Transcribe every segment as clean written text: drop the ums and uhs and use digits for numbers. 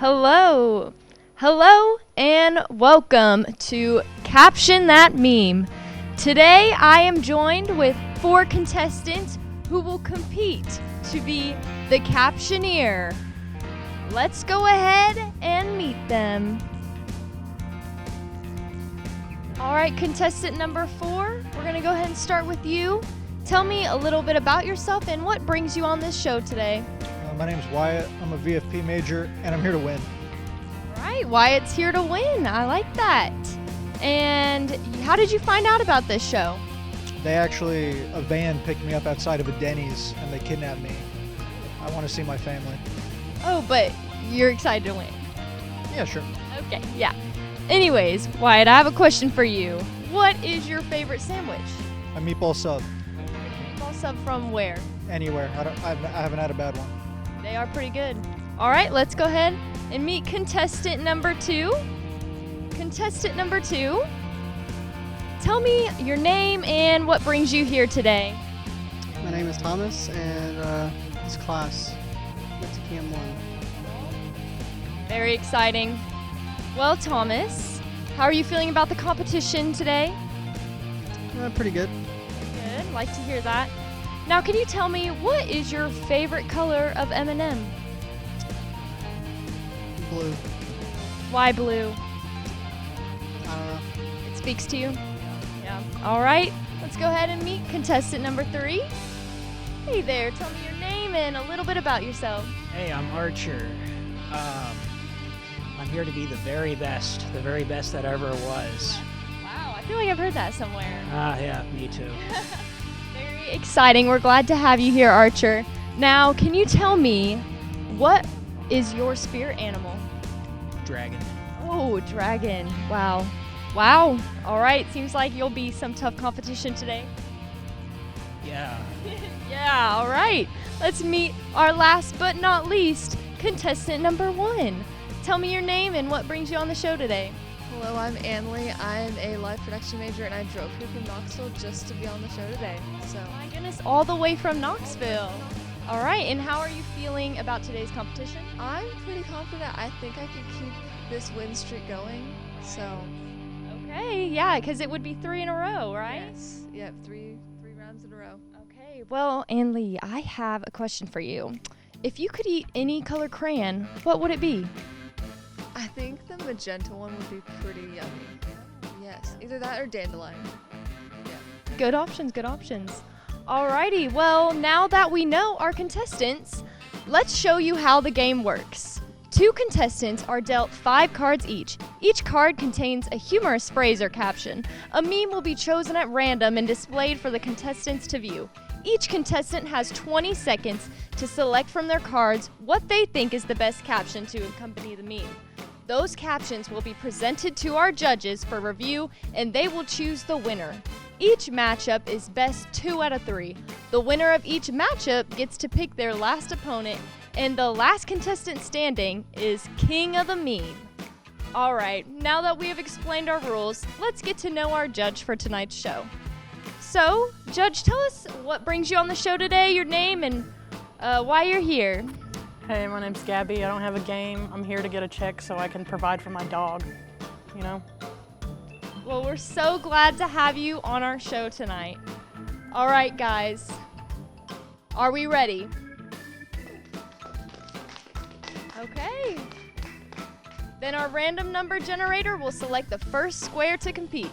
Hello. Hello and welcome to Caption That Meme. Today I am joined with 4 contestants who will compete to be the Captioneer. Let's go ahead and meet them. All right, contestant number 4, we're going to go ahead and start with you. Tell me a little bit about yourself and what brings you on this show today. My name's Wyatt. I'm a VFP major, and I'm here to win. All right, Wyatt's here to win. I like that. And how did you find out about this show? A van picked me up outside of a Denny's, and they kidnapped me. I want to see my family. Oh, but you're excited to win. Yeah, sure. Okay, yeah. Anyways, Wyatt, I have a question for you. What is your favorite sandwich? A meatball sub. Meatball sub from where? Anywhere. I haven't had a bad one. They are pretty good. All right, let's go ahead and meet contestant number 2. Contestant number 2, tell me your name and what brings you here today. My name is Thomas, and this class went to Cam 1. Very exciting. Well, Thomas, how are you feeling about the competition today? Pretty good. Good, like to hear that. Now, can you tell me what is your favorite color of M&M? Blue. Why blue? I don't know. It speaks to you? Yeah. All right, let's go ahead and meet contestant number 3. Hey there, tell me your name and a little bit about yourself. Hey, I'm Archer. I'm here to be the very best that ever was. Wow, I feel like I've heard that somewhere. Yeah, me too. Very exciting. We're glad to have you here, Archer. Now, can you tell me what is your spirit animal? Dragon. Oh, dragon. Wow. Wow. All right. Seems like you'll be some tough competition today. Yeah. Yeah, all right. Let's meet our last but not least, contestant number 1. Tell me your name and what brings you on the show today. Hello, I'm Annalie. I'm a live production major, and I drove here from Knoxville just to be on the show today. So, My goodness, all the way from Knoxville. All right, and how are you feeling about today's competition? I'm pretty confident. I think I can keep this win streak going. So, Okay, yeah, because it would be 3 in a row, right? yes, yep, three rounds in a row. Okay, well, Annalie, I have a question for you. If you could eat any color crayon, what would it be? I think the magenta one would be pretty yummy. Yes, either that or dandelion. Good options, good options. Alrighty, well, now that we know our contestants, let's show you how the game works. 2 contestants are dealt 5 cards each. Each card contains a humorous phrase or caption. A meme will be chosen at random and displayed for the contestants to view. Each contestant has 20 seconds to select from their cards what they think is the best caption to accompany the meme. Those captions will be presented to our judges for review, and they will choose the winner. Each matchup is best 2 out of 3. The winner of each matchup gets to pick their last opponent, and the last contestant standing is king of the meme. All right, now that we have explained our rules, let's get to know our judge for tonight's show. So, Judge, tell us what brings you on the show today, your name, and why you're here. Hey, my name's Gabby. I don't have a game. I'm here to get a check so I can provide for my dog, you know? Well, we're so glad to have you on our show tonight. All right, guys. Are we ready? Okay. Then our random number generator will select the first square to compete.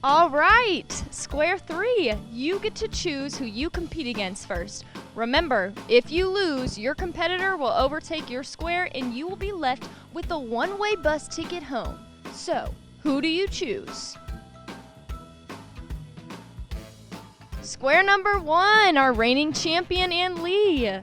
All right, square 3, you get to choose who you compete against first. Remember, if you lose, your competitor will overtake your square and you will be left with a one-way bus ticket home. So, who do you choose? Square number 1, our reigning champion, Ann Lee.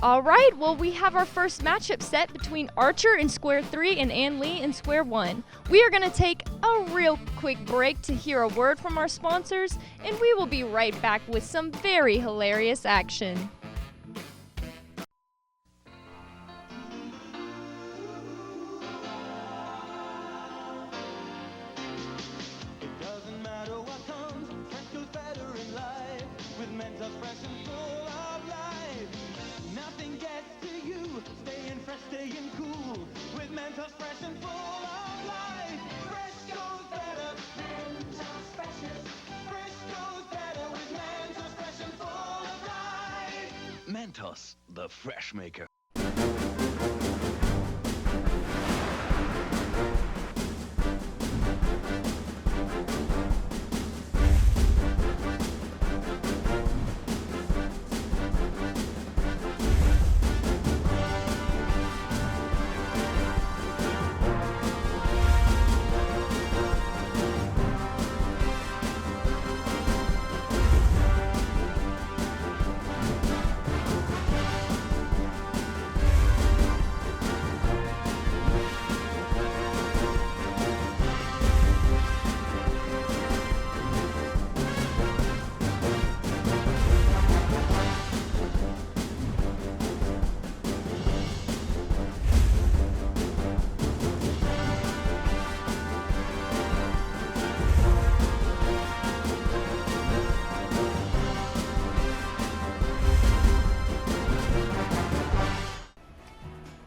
All right, well, we have our first matchup set between Archer in square 3 and Ann Lee in square 1. We are going to take a real quick break to hear a word from our sponsors, and we will be right back with some very hilarious action. It doesn't matter what comes, strength goes better in life. fresh and full of life. Nothing gets to you. Staying fresh, staying cool. With Mentos fresh and full of life. Fresh goes better. Mentos freshness. Fresh goes better with Mentos fresh and full of life. Mentos, the fresh maker.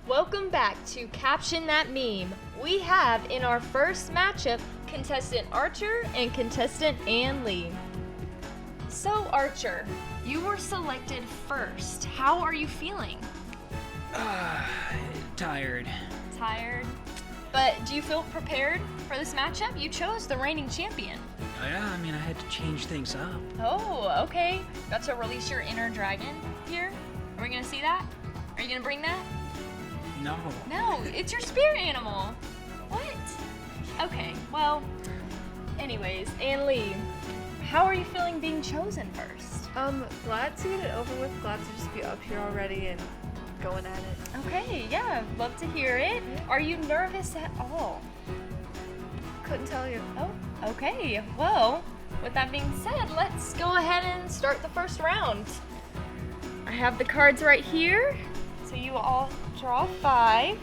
Welcome back to Caption That Meme. We have in our first matchup contestant Archer and contestant Ann Lee. So Archer, you were selected first. How are you feeling? Tired. Tired? But do you feel prepared for this matchup? You chose the reigning champion. Oh, yeah, I mean, I had to change things up. Oh, okay. Got to release your inner dragon here? Are we gonna see that? Are you gonna bring that? No. No, it's your spirit animal. What? Okay, well, anyways, Ann Lee, how are you feeling being chosen first? Glad to get it over with. Glad to just be up here already and going at it. Okay, yeah, love to hear it. Are you nervous at all? Couldn't tell you. Oh, okay. Well, with that being said, let's go ahead and start the first round. I have the cards right here, so you all draw 5.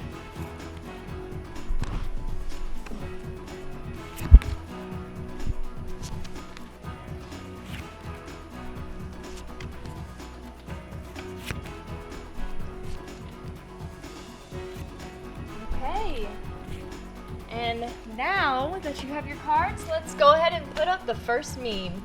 Okay. And now that you have your cards, let's go ahead and put up the first meme.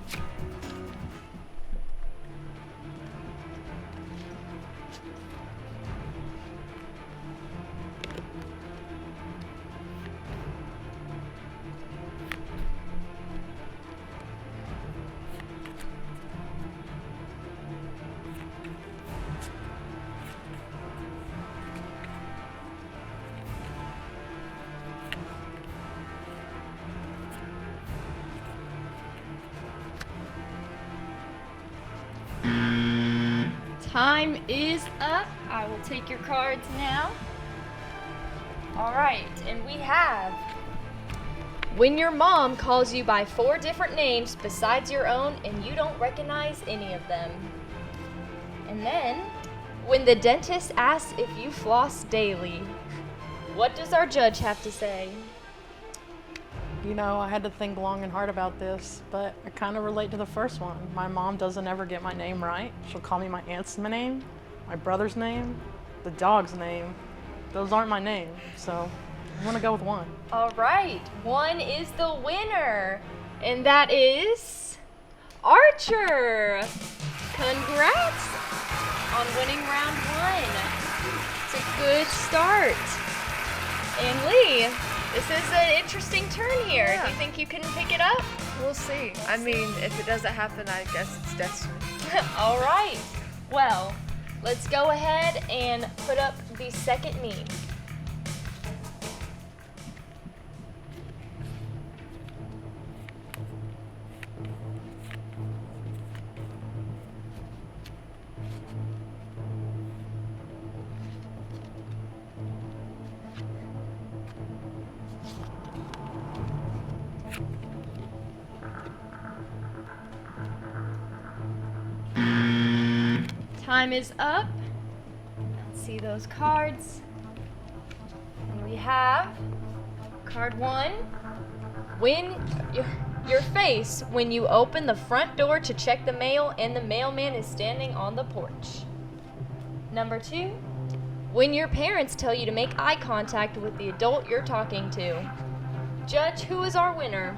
Time is up. I will take your cards now. All right, and we have when your mom calls you by 4 different names besides your own and you don't recognize any of them. And then when the dentist asks if you floss daily. What does our judge have to say? You know, I had to think long and hard about this, but I kind of relate to the first one. My mom doesn't ever get my name right. She'll call me my aunt's name, my brother's name, the dog's name. Those aren't my name, so I'm gonna go with 1. All right, 1 is the winner, and that is Archer. Congrats on winning round 1. It's a good start. And Lee, this is an interesting turn here. Yeah. Do you think you can pick it up? We'll see. I mean, if it doesn't happen, I guess it's destiny. All right. Well, let's go ahead and put up the second meme. Time is up. Let's see those cards. And we have card 1. When Your face when you open the front door to check the mail and the mailman is standing on the porch. Number 2, when your parents tell you to make eye contact with the adult you're talking to. Judge, who is our winner?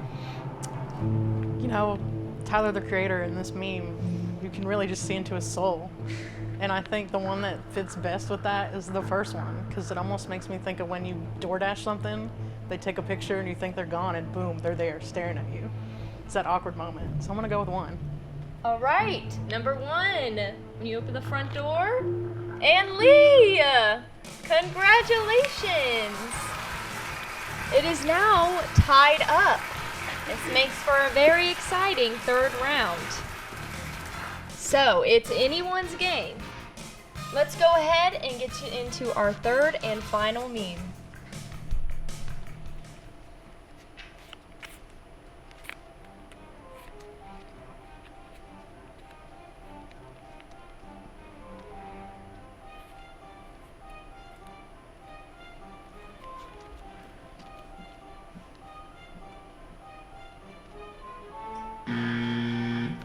You know, Tyler, the creator, in this meme, you can really just see into his soul. And I think the one that fits best with that is the first one, because it almost makes me think of when you DoorDash something, they take a picture and you think they're gone, and boom, they're there staring at you. It's that awkward moment. So I'm gonna go with 1. All right, number 1, when you open the front door. And Lee, congratulations. It is now tied up. This makes for a very exciting 3rd round. So it's anyone's game. Let's go ahead and get you into our 3rd and final meme.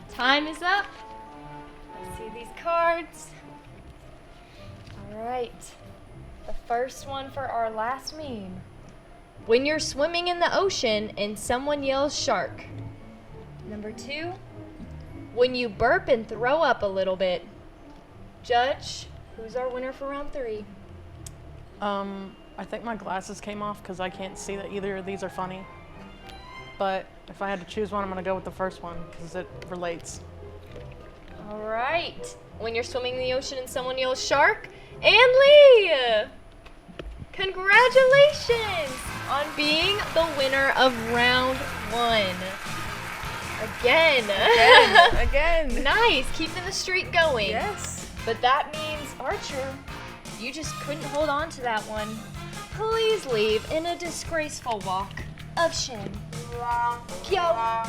Time is up. Let's see these cards. All right. The first one for our last meme. When you're swimming in the ocean and someone yells shark. Number 2. When you burp and throw up a little bit. Judge, who's our winner for round 3? I think my glasses came off because I can't see that either of these are funny. But if I had to choose one, I'm gonna go with the first one because it relates. All right. When you're swimming in the ocean and someone yells shark. And Lee! Congratulations on being the winner of round 1. Again. Again. Nice. Keeping the streak going. Yes. But that means, Archer, you just couldn't hold on to that one. Please leave in a disgraceful walk of shame. Yo.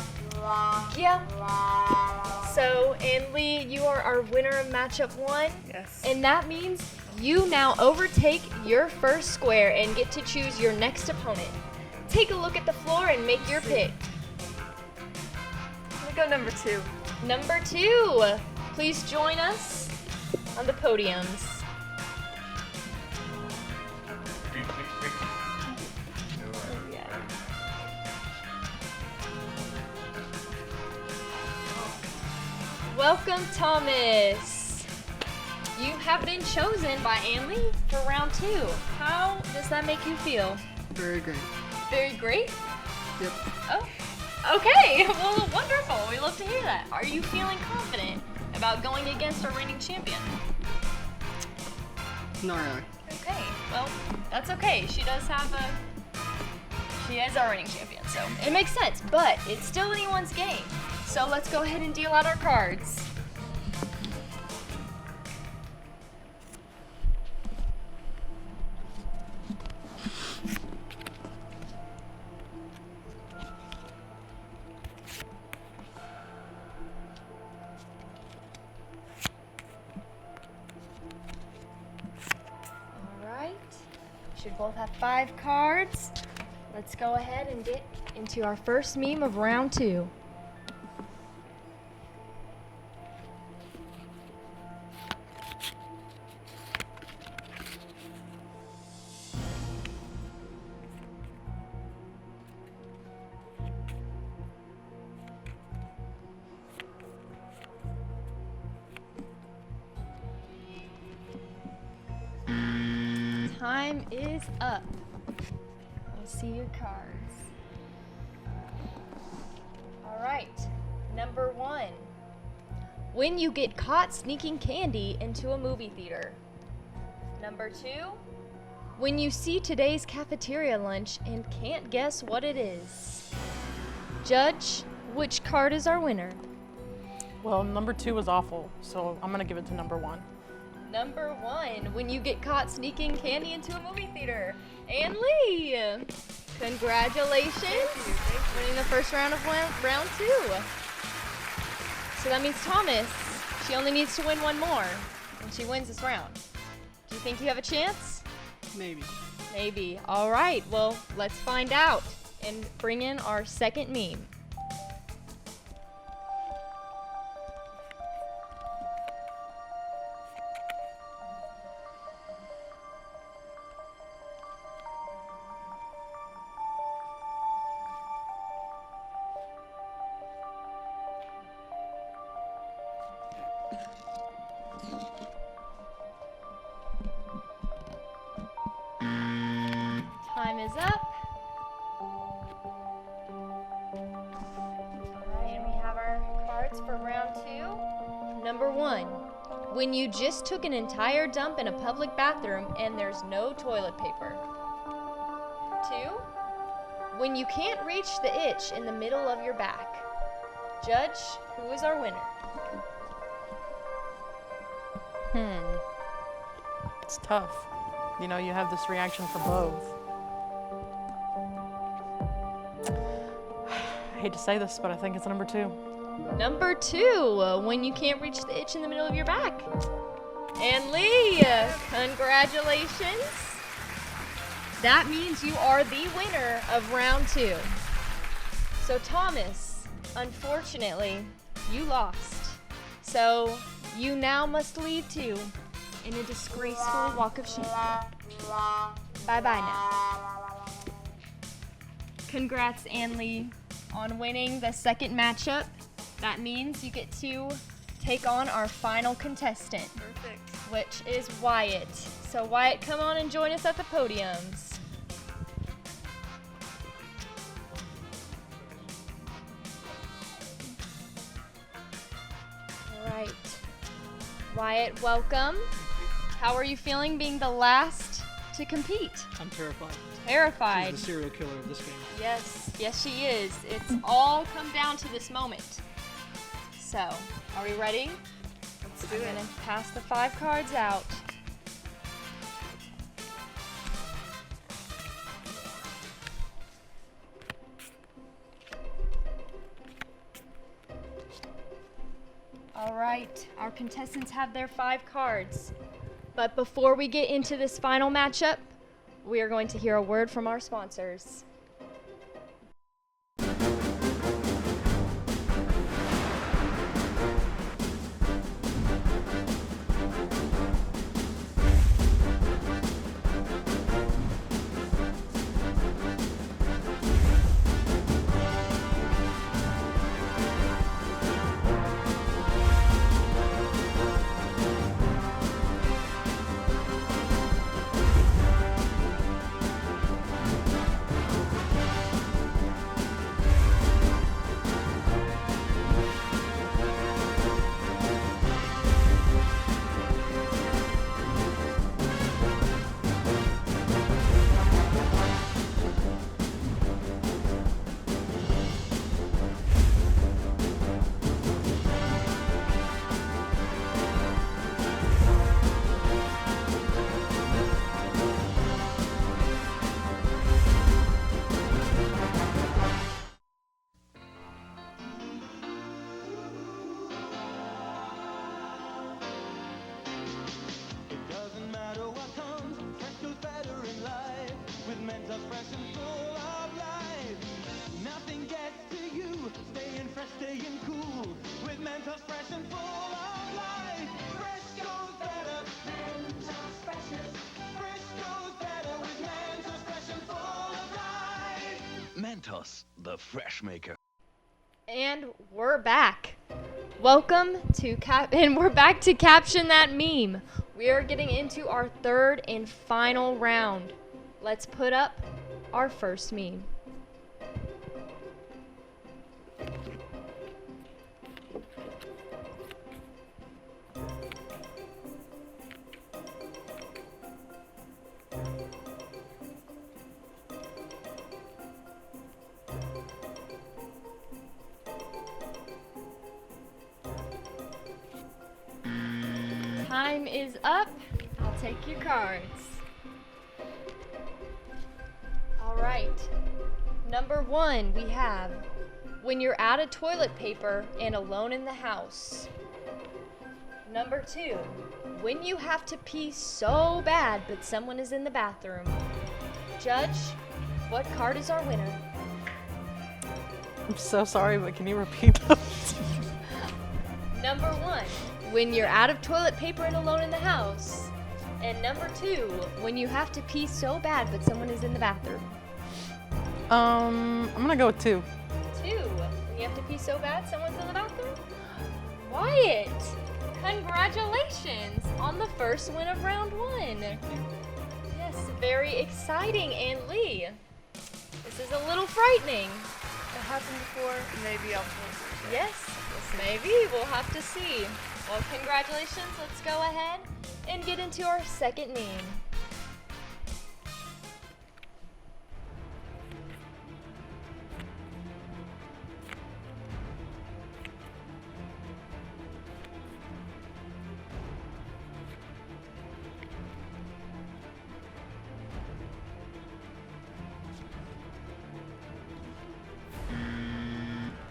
So, and Lee, you are our winner of matchup 1. Yes. And that means you now overtake your first square and get to choose your next opponent. Take a look at the floor and make your pick. I'm gonna go number 2. Number 2, please join us on the podiums. Welcome, Thomas. You have been chosen by Anley for round 2. How does that make you feel? Very great. Very great? Yep. Oh, okay. Well, wonderful. We love to hear that. Are you feeling confident about going against our reigning champion? Not really. Okay. Well, that's okay. She is our reigning champion, so it makes sense. But it's still anyone's game. So let's go ahead and deal out our cards. Should both have 5 cards. Let's go ahead and get into our first meme of round 2. Time is up. Let's see your cards. All right, number 1. When you get caught sneaking candy into a movie theater. Number 2. When you see today's cafeteria lunch and can't guess what it is. Judge, which card is our winner? Well, number 2 was awful, so I'm gonna give it to number 1. Number 1, when you get caught sneaking candy into a movie theater. And Lee, congratulations. Thank you. Winning the first round of round 2. So that means Thomas, she only needs to win 1 more, and she wins this round. Do you think you have a chance? Maybe. Maybe. All right, well, let's find out and bring in our second meme. Number 1, when you just took an entire dump in a public bathroom and there's no toilet paper. 2, when you can't reach the itch in the middle of your back. Judge, who is our winner? It's tough. You know, you have this reaction for both. I hate to say this, but I think it's number 2. Number 2, when you can't reach the itch in the middle of your back. And Lee, congratulations. That means you are the winner of round 2. So Thomas, unfortunately, you lost. So you now must leave too in a disgraceful walk of shame. Bye-bye now. Congrats, Ann Lee, on winning the second matchup. That means you get to take on our final contestant. Perfect. Which is Wyatt. So Wyatt, come on and join us at the podiums. All right. Wyatt, welcome. How are you feeling being the last to compete? I'm terrified. Terrified. She's the serial killer of this game. Yes, yes she is. It's all come down to this moment. So, are we ready? Let's do I'm it. gonna pass the 5 cards out. All right, our contestants have their 5 cards. But before we get into this final matchup, we are going to hear a word from our sponsors. It doesn't matter what comes, fresh goes better in life. With Mentos fresh and full of life. Nothing gets to you, staying fresh, staying cool. With Mentos fresh and full of life. Fresh goes better. Mentos freshness. Fresh goes better with Mentos fresh and full of life. Mentos, the fresh maker. And we're back. Welcome to and we're back to Caption That Meme. We are getting into our 3rd and final round. Let's put up our first meme. Time is up. I'll take your cards. All right. Number 1, we have when you're out of toilet paper and alone in the house. Number 2, when you have to pee so bad but someone is in the bathroom. Judge, what card is our winner? I'm so sorry, but can you repeat those? Number 1, when you're out of toilet paper and alone in the house. And number 2, when you have to pee so bad but someone is in the bathroom. I'm gonna go with 2. 2, when you have to pee so bad someone's in the bathroom. Wyatt, congratulations on the first win of round 1. Yes, very exciting. And Lee, this is a little frightening. It happened before. Maybe I'll pull through. Yes, maybe. We'll have to see. Well, congratulations. Let's go ahead and get into our second meme.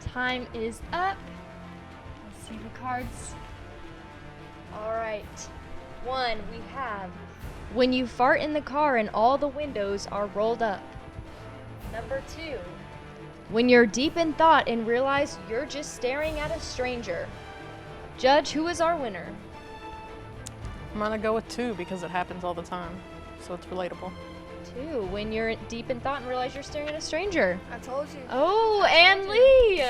Time is up. Let's see the cards. All right. 1, we have when you fart in the car and all the windows are rolled up. Number 2, when you're deep in thought and realize you're just staring at a stranger. Judge, who is our winner? I'm gonna go with 2 because it happens all the time, so it's relatable. 2, when you're deep in thought and realize you're staring at a stranger. I told you. Oh, Ann Lee!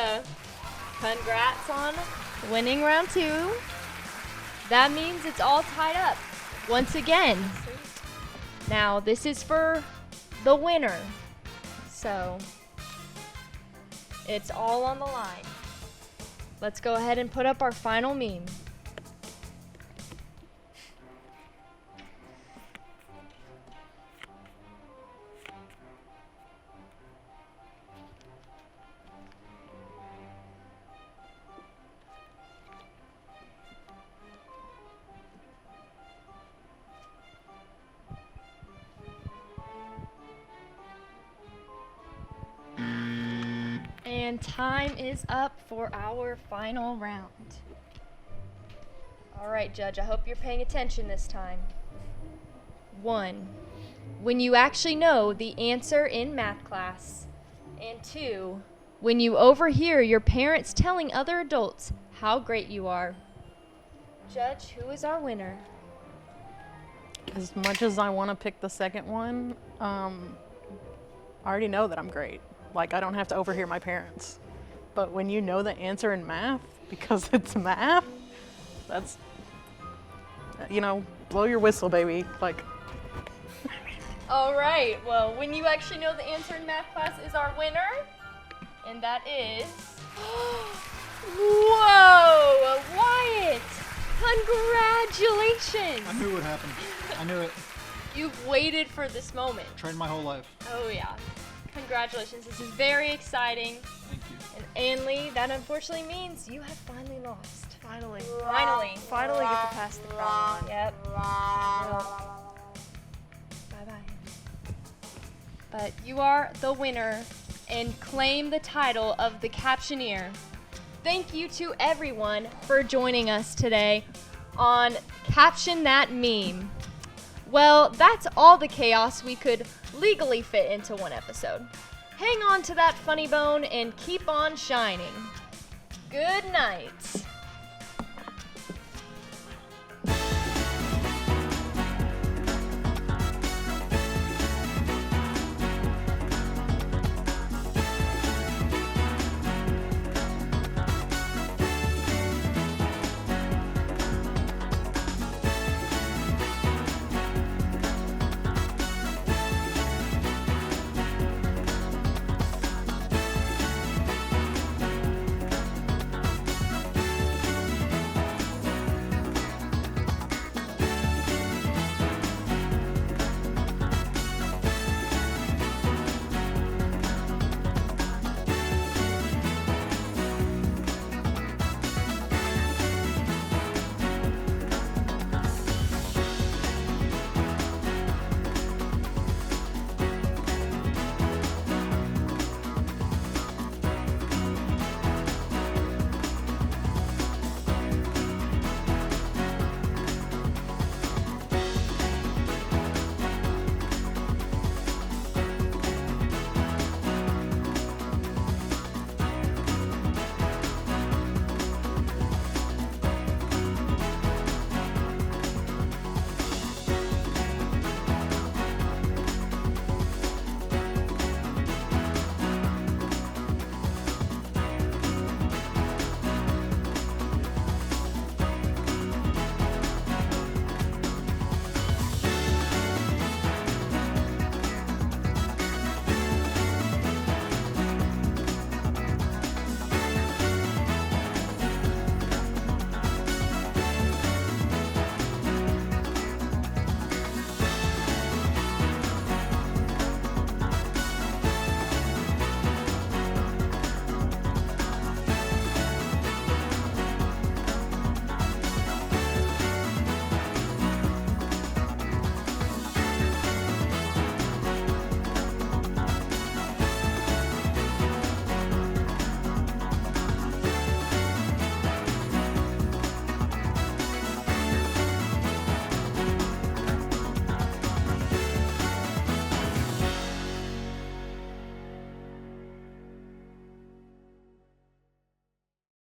Congrats on winning round 2. That means it's all tied up once again. Now, this is for the winner. So, it's all on the line. Let's go ahead and put up our final meme. And time is up for our final round. All right, Judge, I hope you're paying attention this time. 1, when you actually know the answer in math class. And 2, when you overhear your parents telling other adults how great you are. Judge, who is our winner? As much as I want to pick the second one, I already know that I'm great. Like, I don't have to overhear my parents. But when you know the answer in math, because it's math, that's, you know, blow your whistle, baby. Like, All right, well, when you actually know the answer in math class is our winner. And that is... Whoa, Wyatt! Congratulations! I knew it would happen. I knew it. You've waited for this moment. Trained my whole life. Oh yeah. Congratulations, this is very exciting. Thank you. And Ann Lee, that unfortunately means you have finally lost. Finally. Finally. Finally get to pass the crown on. Yep. Well, bye-bye. But you are the winner and claim the title of the Captioneer. Thank you to everyone for joining us today on Caption That Meme. Well, that's all the chaos we could legally fit into one episode. Hang on to that funny bone and keep on shining. Good night.